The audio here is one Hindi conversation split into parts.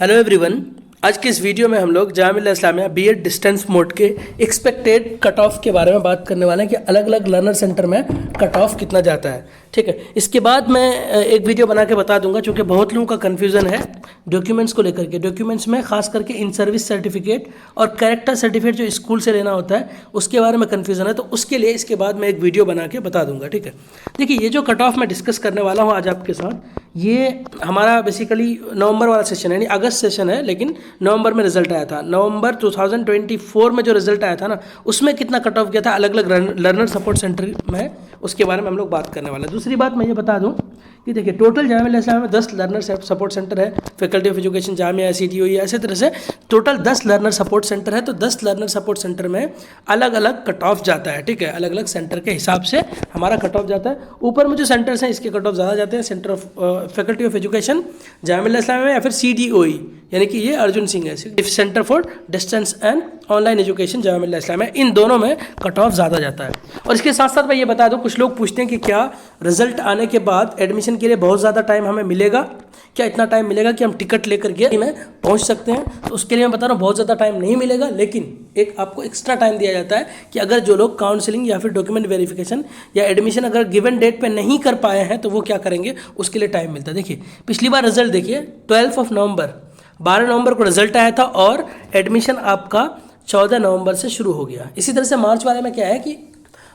Hello everyone. आज के इस वीडियो में हम लोग Jamia Islamia BEd distance mode के एक्सपेक्टेड कट ऑफ के बारे में बात करने वाले हैं कि अलग अलग लर्नर सेंटर में कट ऑफ कितना जाता है। ठीक है, इसके बाद मैं एक वीडियो बना के बता दूंगा क्योंकि बहुत लोगों का कन्फ्यूज़न है डॉक्यूमेंट्स को लेकर के। डॉक्यूमेंट्स में खास करके इन सर्विस सर्टिफिकेट और कैरेक्टर सर्टिफिकेट जो स्कूल से लेना होता है उसके बारे में कन्फ्यूज़न है, तो उसके लिए इसके बाद मैं एक वीडियो बना के बता दूंगा। ठीक है, देखिए ये जो कट ऑफ मैं डिस्कस करने वाला हूँ आज आपके साथ, ये हमारा बेसिकली नवंबर वाला सेशन है, यानी अगस्त सेशन है, लेकिन नवंबर में रिजल्ट आया था। नवंबर 2024 में जो रिजल्ट आया था ना, उसमें कितना कट ऑफ गया था अलग अलग लर्नर सपोर्ट सेंटर में, उसके बारे में हम लोग बात करने वाले हैं। दूसरी बात मैं ये बता दूं कि देखिए टोटल जामिया इस्लामिया में 10 लर्नर सपोर्ट सेंटर है। Faculty of education Jamia CTOE ऐसे तरह से टोटल 10 लर्नर सपोर्ट सेंटर है। तो 10 लर्नर सपोर्ट सेंटर में अलग अलग कट ऑफ जाता है। ठीक है, अलग अलग सेंटर के हिसाब से हमारा कट ऑफ जाता है। ऊपर में जो सेंटर्स हैं इसके कट ऑफ ज़्यादा जाते हैं। Centre of faculty of education Jamia Islamia में, या फिर CTOE यानी कि ये अर्जुन सिंह है, centre for distance and online education Jamia Islamia, इन दोनों में कट ऑफ ज़्यादा जाता है। और इसके साथ साथ मैं ये बता दूं, कुछ लोग पूछते हैं कि क्या रिजल्ट आने के बाद एडमिशन के लिए बहुत ज़्यादा टाइम हमें मिलेगा, क्या इतना टाइम मिलेगा कि हम टिकट लेकर के में पहुंच सकते हैं? तो उसके लिए मैं बता रहा हूँ बहुत ज़्यादा टाइम नहीं मिलेगा, लेकिन एक आपको एक्स्ट्रा टाइम दिया जाता है कि अगर जो लोग काउंसलिंग या फिर डॉक्यूमेंट वेरिफिकेशन या एडमिशन अगर गिवन डेट पे नहीं कर पाए हैं तो वो क्या करेंगे, उसके लिए टाइम मिलता है। देखिए पिछली बार रिजल्ट देखिए 12 नवंबर, 12 नवंबर को रिजल्ट आया था और एडमिशन आपका 14 नवंबर से शुरू हो गया। इसी तरह से मार्च वाले में क्या है कि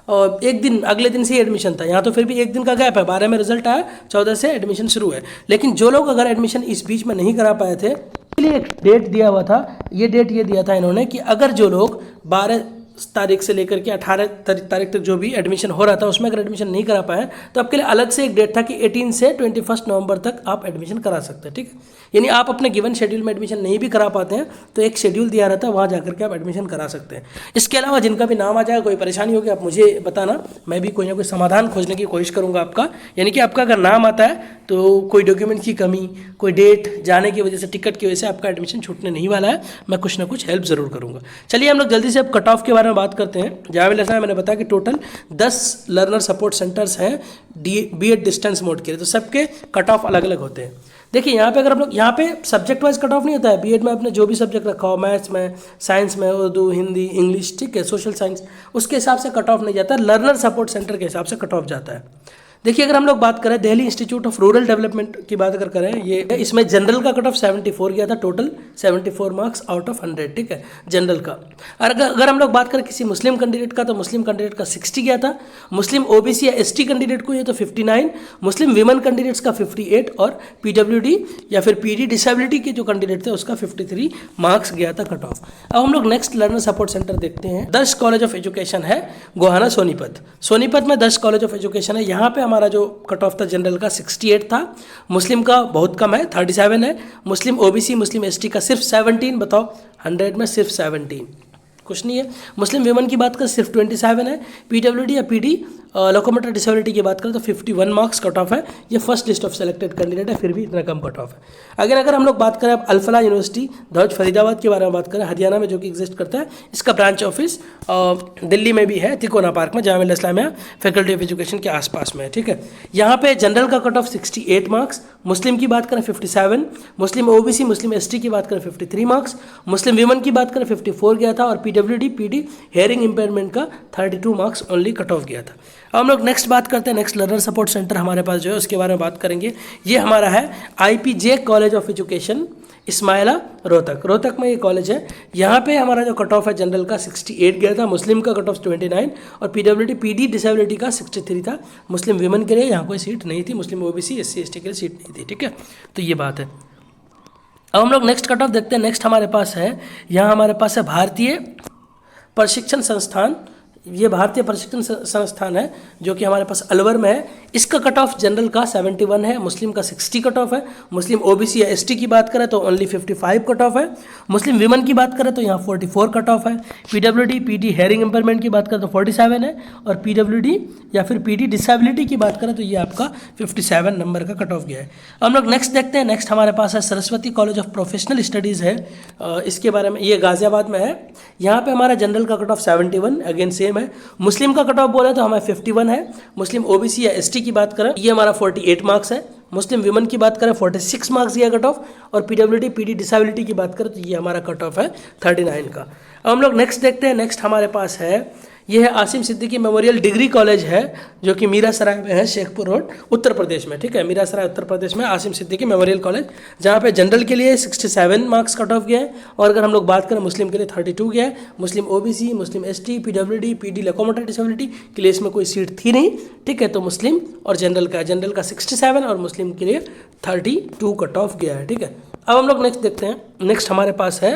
एक दिन अगले दिन से ही एडमिशन था, यहाँ तो फिर भी एक दिन का गैप है। 12 में रिजल्ट आया, 14 से एडमिशन शुरू है। लेकिन जो लोग अगर एडमिशन इस बीच में नहीं करा पाए थे, इसके लिए एक डेट दिया हुआ था। ये डेट ये दिया था इन्होंने कि अगर जो लोग 12 तारीख से लेकर के 18 तारीख तक जो भी एडमिशन हो रहा था उसमें अगर एडमिशन नहीं करा पाए तो आपके लिए अलग से एक डेट था कि 18 से 21 नवंबर तक आप एडमिशन करा सकते हैं। ठीक है, यानी आप अपने गिवन शेड्यूल में एडमिशन नहीं भी करा पाते हैं तो एक शेड्यूल दिया रहता है, वहाँ जाकर के आप एडमिशन करा सकते हैं। इसके अलावा जिनका भी नाम आ जाएगा, कोई परेशानी होगी, आप मुझे बताना, मैं भी कोई ना कोई समाधान खोजने की कोशिश करूँगा आपका। यानी कि आपका अगर नाम आता है तो कोई डॉक्यूमेंट की कमी, कोई डेट जाने की वजह से, टिकट की वजह से आपका एडमिशन छूटने नहीं वाला है, मैं कुछ ना कुछ हेल्प ज़रूर करूँगा। चलिए हम लोग जल्दी से अब कट ऑफ के बारे में बात करते हैं। जामिया इस्लामिया मैंने बताया कि टोटल 10 लर्नर सपोर्ट सेंटर्स हैं बीएड डिस्टेंस मोड के लिए, तो सबके कट ऑफ अलग अलग होते हैं। देखिए यहाँ पे अगर हम लोग, यहाँ पे सब्जेक्ट वाइज कट ऑफ नहीं होता है। बीएड में आपने जो भी सब्जेक्ट रखा हो, मैथ्स में, साइंस में, उर्दू, हिंदी, इंग्लिश, ठीक है, सोशल साइंस, उसके हिसाब से कट ऑफ नहीं जाता, लर्नर सपोर्ट सेंटर के हिसाब से कट ऑफ जाता है। देखिए अगर हम लोग बात करें Delhi institute of rural development की बात अगर करें, ये इसमें जनरल का कट ऑफ 74 गया था, टोटल 74 मार्क्स आउट ऑफ 100। ठीक है, जनरल का। और अगर हम लोग बात करें किसी मुस्लिम कैंडिडेट का, तो मुस्लिम कैंडिडेट का 60 गया था। मुस्लिम OBC या ST कैंडिडेट को ये तो 59, मुस्लिम विमेन कैंडिडेट्स का 58 और PWD या फिर PD डिसेबिलिटी के जो कैंडिडेट थे उसका 53 मार्क्स गया था कट ऑफ। अब हम लोग नेक्स्ट लर्नर सपोर्ट सेंटर देखते हैं। 10 कॉलेज ऑफ एजुकेशन है गोहाना सोनीपत। सोनीपत में 10 कॉलेज ऑफ एजुकेशन है। यहाँ पे हमारा जो कट ऑफ था जनरल का 68 था, मुस्लिम का बहुत कम है 37 है, मुस्लिम OBC मुस्लिम ST का सिर्फ 17। बताओ 100 में सिर्फ 17, कुछ नहीं है। मुस्लिम विमेन की बात करें सिर्फ 27 है। PWD या PD लोकोमोटर डिसेबिलिटी की बात करें तो 51 मार्क्स कट ऑफ है। ये first list of selected candidate है, फिर भी इतना कम कट ऑफ है। अगर हम लोग बात करें अब अल-फलाह यूनिवर्सिटी धौज फरीदाबाद के बारे में बात करें, हरियाणा में जो कि एग्जिस्ट करता है, इसका ब्रांच ऑफिस दिल्ली में भी है, तिकोना पार्क में, Jamia Islamia faculty of education के आसपास में है। ठीक है, यहाँ पे जनरल का कट ऑफ 68 मार्क्स, मुस्लिम की बात करें 57, मुस्लिम OBC मुस्लिम ST की बात करें 53 मार्क्स, मुस्लिम विमेन की बात करें 54 गया था, और PWD PD हेयरिंग इम्पेयरमेंट का 32 मार्क्स ओनली कट ऑफ गया था। अब हम लोग नेक्स्ट बात करते हैं, नेक्स्ट लर्नर सपोर्ट सेंटर हमारे पास जो है उसके बारे में बात करेंगे। ये हमारा है IPJ college of education Ismaila Rohtak. Rohtak में ये कॉलेज है। यहाँ पे हमारा जो कट ऑफ है जनरल का 68 गया था, मुस्लिम का कट ऑफ 29 और PWD PD डिसेबिलिटी का 63 था। मुस्लिम विमेन के लिए यहाँ कोई सीट नहीं थी, मुस्लिम OBC SC ST के लिए सीट नहीं थी। ठीक है, तो ये बात है। अब हम लोग नेक्स्ट कट ऑफ देखते हैं। नेक्स्ट हमारे पास है, यहाँ हमारे पास है भारतीय प्रशिक्षण संस्थान। ये भारतीय प्रशिक्षण संस्थान है जो कि हमारे पास अलवर में है। इसका कट ऑफ जनरल का 71 है, मुस्लिम का 60 कट ऑफ है। मुस्लिम OBC या ST की बात करें तो ओनली 55 कट ऑफ है। मुस्लिम विमेन की बात करें तो यहाँ 44 कट ऑफ है। PWD PD हेयरिंग इम्पेयरमेंट की बात करें तो 47 है, और PWD या फिर PD डिसेबिलिटी की बात करें तो ये आपका 57 नंबर का कट ऑफ गया है। हम लोग नेक्स्ट देखते हैं। नेक्स्ट हमारे पास है Saraswati college of professional studies है, इसके बारे में, ये गाजियाबाद में है। यहाँ पे हमारा जनरल का कट ऑफ 71, अगेन सेम है। मुस्लिम का कट ऑफ बोले तो हमें 51 है। मुस्लिम OBC या ST की बात करें ये हमारा 48 मार्क्स है, मुस्लिम विमेन की बात करें 46 मार्क्स ये कट ऑफ, और पीडब्ल्यूडी पीडी डिसेबिलिटी की बात करें तो ये हमारा कट ऑफ है 39 का। अब हम लोग नेक्स्ट देखते हैं। नेक्स्ट हमारे पास है, ये है Asim Siddiqui memorial degree college है जो कि मीरा सराय में है, शेखपुर रोड, उत्तर प्रदेश में। ठीक है, मीरा सराय उत्तर प्रदेश में आसिम सिद्दीकी मेमोरियल कॉलेज, जहाँ पे जनरल के लिए 67 मार्क्स कट ऑफ गया है, और अगर हम लोग बात करें मुस्लिम के लिए 32 गया है। Muslim OBC, Muslim ST, PWD, PD locomotor disability के लिए इसमें कोई सीट थी नहीं। ठीक है, तो मुस्लिम और जनरल का 67 और मुस्लिम के लिए 32 कट ऑफ गया है। ठीक है, अब हम लोग नेक्स्ट देखते हैं। नेक्स्ट हमारे पास है,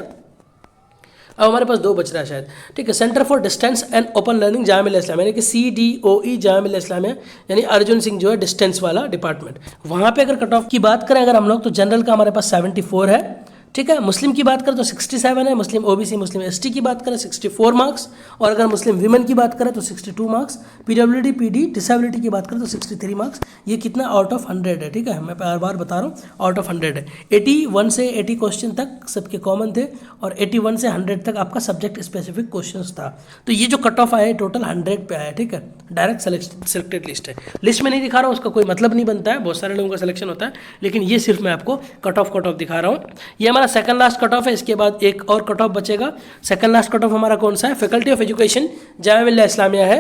अब हमारे पास 2 बच रहा है शायद। ठीक है, centre for distance and open learning Jamia Islamia, यानी कि CDOE जामिया इस्लामिया, यानी अर्जुन सिंह जो है डिस्टेंस वाला डिपार्टमेंट, वहाँ पे अगर कट ऑफ की बात करें अगर हम लोग, तो जनरल का हमारे पास 74 है। ठीक है, मुस्लिम की बात करें तो 67 है, मुस्लिम ओबीसी मुस्लिम एसटी की बात करें 64 मार्क्स, और अगर मुस्लिम विमेन की बात करें तो 62 मार्क्स, पीडब्ल्यूडी पीडी डिसेबिलिटी की बात करें तो 63 मार्क्स। ये कितना आउट ऑफ 100 है। ठीक है, मैं बार बार बता रहा हूँ आउट ऑफ 100 है। 81 से 80 क्वेश्चन तक सबके कॉमन थे, और 81 से 100 तक आपका सब्जेक्ट स्पेसिफिक क्वेश्चन था। तो ये जो कट ऑफ आया टोटल 100 पे आया। ठीक है, डायरेक्ट सेलेक्टेड लिस्ट है, लिस्ट में नहीं दिखा रहा हूँ, उसका कोई मतलब नहीं बनता है, बहुत सारे लोगों का सिलेक्शन होता है, लेकिन ये सिर्फ मैं आपको कट ऑफ दिखा रहा हूँ। ये हमारा सेकंड लास्ट कट ऑफ है, इसके बाद एक और कट ऑफ बचेगा। सेकंड लास्ट कट ऑफ हमारा कौन सा है? Faculty of education Jamia Millia Islamia है,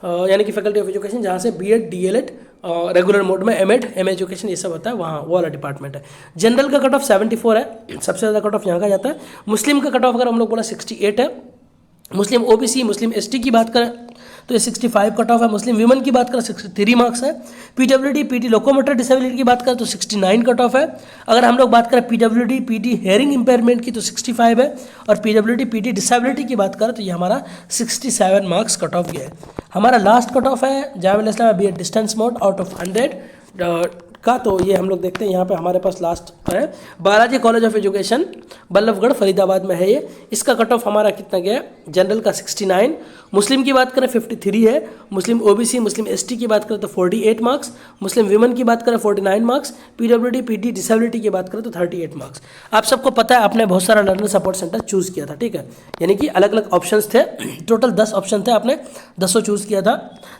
यानी कि फैकल्टी ऑफ एजुकेशन जहाँ से बीएड डीएलएड रेगुलर मोड में एमएड एजुकेशन ये सब होता है, वहाँ वो वाला डिपार्टमेंट है। जनरल का कट ऑफ 74 है, सबसे ज़्यादा कट ऑफ यहाँ का जाता है। मुस्लिम का कट ऑफ अगर हम लोग बोला 68 है। मुस्लिम ओबीसी मुस्लिम एसटी की बात करें तो ये 65 कट ऑफ है। मुस्लिम विमेन की बात करें 63 मार्क्स है। पीडब्ल्यूडी पीटी लोकोमोटर डिसेबिलिटी की बात करें तो 69 कट ऑफ है। अगर हम लोग बात करें पीडब्ल्यूडी पीटी हेयरिंग इंपेयरमेंट की तो 65 है, और पीडब्ल्यूडी पीटी डिसेबिलिटी की बात करें तो ये हमारा 67 मार्क्स कट ऑफ गया है। हमारा लास्ट कट ऑफ है Jamia Islamia BEd distance mode out of 100 का, तो ये हम लोग देखते हैं। यहाँ पे हमारे पास लास्ट है Balaji college of education Ballabhgarh Faridabad में है ये। इसका कट ऑफ हमारा कितना गया है? जनरल का 69, मुस्लिम की बात करें 53 है, मुस्लिम ओबीसी मुस्लिम एसटी की बात करें तो 48 मार्क्स, मुस्लिम विमेन की बात करें 49 मार्क्स, पीडब्ल्यूडी पीटी डिसेबिलिटी की बात करें तो 38 मार्क्स। आप सबको पता है आपने बहुत सारा लर्नर सपोर्ट सेंटर चूज़ किया था, ठीक है, यानी कि अलग अलग ऑप्शंस थे, टोटल 10 ऑप्शन थे, आपने 10 चूज़ किया था।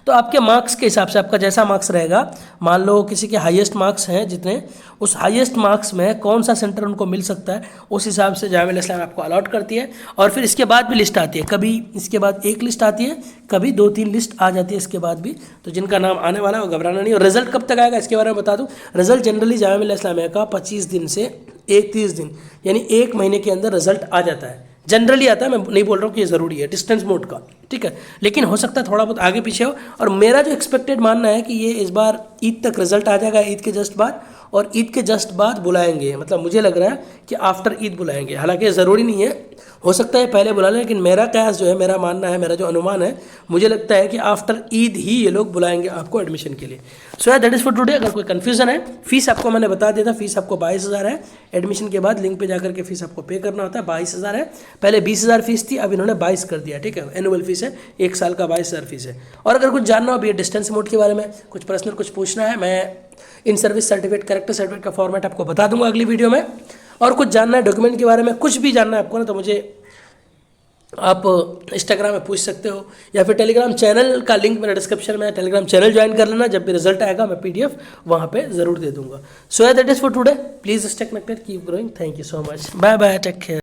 तो आपके मार्क्स के हिसाब से आपका जैसा मार्क्स रहेगा, मान लो किसी के हाईएस्ट मार्क्स हैं जितने, उस हाईएस्ट मार्क्स में कौन सा सेंटर उनको मिल सकता है उस हिसाब से जामिया इस्लामिया आपको अलॉट करती है। और फिर इसके बाद भी लिस्ट आती है, कभी इसके बाद एक लिस्ट आती है, कभी 2-3 लिस्ट आ जाती है इसके बाद भी। तो जिनका नाम आने वाला है वो घबराना नहीं। और रिजल्ट कब तक आएगा इसके बारे में बता दूं। रिजल्ट जनरली जामिया इस्लामिया का 25 दिन से 31 दिन यानी 1 महीने के अंदर रिजल्ट आ जाता है, जनरली आता है। मैं नहीं बोल रहा हूँ कि ये ज़रूरी है डिस्टेंस मोड का, ठीक है, लेकिन हो सकता है थोड़ा बहुत आगे पीछे हो। और मेरा जो एक्सपेक्टेड मानना है कि ये इस बार ईद तक रिजल्ट आ जाएगा, ईद के जस्ट बाद, और ईद के जस्ट बाद बुलाएंगे, मतलब मुझे लग रहा है कि आफ्टर ईद बुलाएंगे। हालांकि ज़रूरी नहीं है, हो सकता है पहले बुला लें, लेकिन मेरा कयास जो है, मेरा मानना है, मेरा जो अनुमान है, मुझे लगता है कि आफ्टर ईद ही ये लोग बुलाएंगे आपको एडमिशन के लिए। सो दैट इज़ फॉर टुडे। अगर कोई कन्फ्यूजन है, फीस आपको मैंने बता दिया था, फीस आपको 22,000 है। एडमिशन के बाद लिंक पे जाकर के फीस आपको पे करना होता है, 22,000 है। पहले 20,000 फीस थी, अब इन्होंने 22 कर दिया, ठीक है, एनुअल फीस है, 1 साल का 22,000 फीस है। और अगर कुछ जानना हो भी डिस्टेंस मोड के बारे में, कुछ पर्सनल कुछ पूछना है, मैं in service certificate character certificate का फॉर्मेट आपको बता दूंगा अगली वीडियो में। और कुछ जानना है डॉक्यूमेंट के बारे में, कुछ भी जानना है आपको ना, तो मुझे आप इंस्टाग्राम में पूछ सकते हो, या फिर टेलीग्राम चैनल का लिंक मेरे डिस्क्रिप्शन में है, टेलीग्राम चैनल ज्वाइन कर लेना। जब भी रिजल्ट आएगा मैं PDF वहाँ पे ज़रूर दे दूंगा। So that is for today, please stay connected, keep growing, thank you so much, bye bye, take care.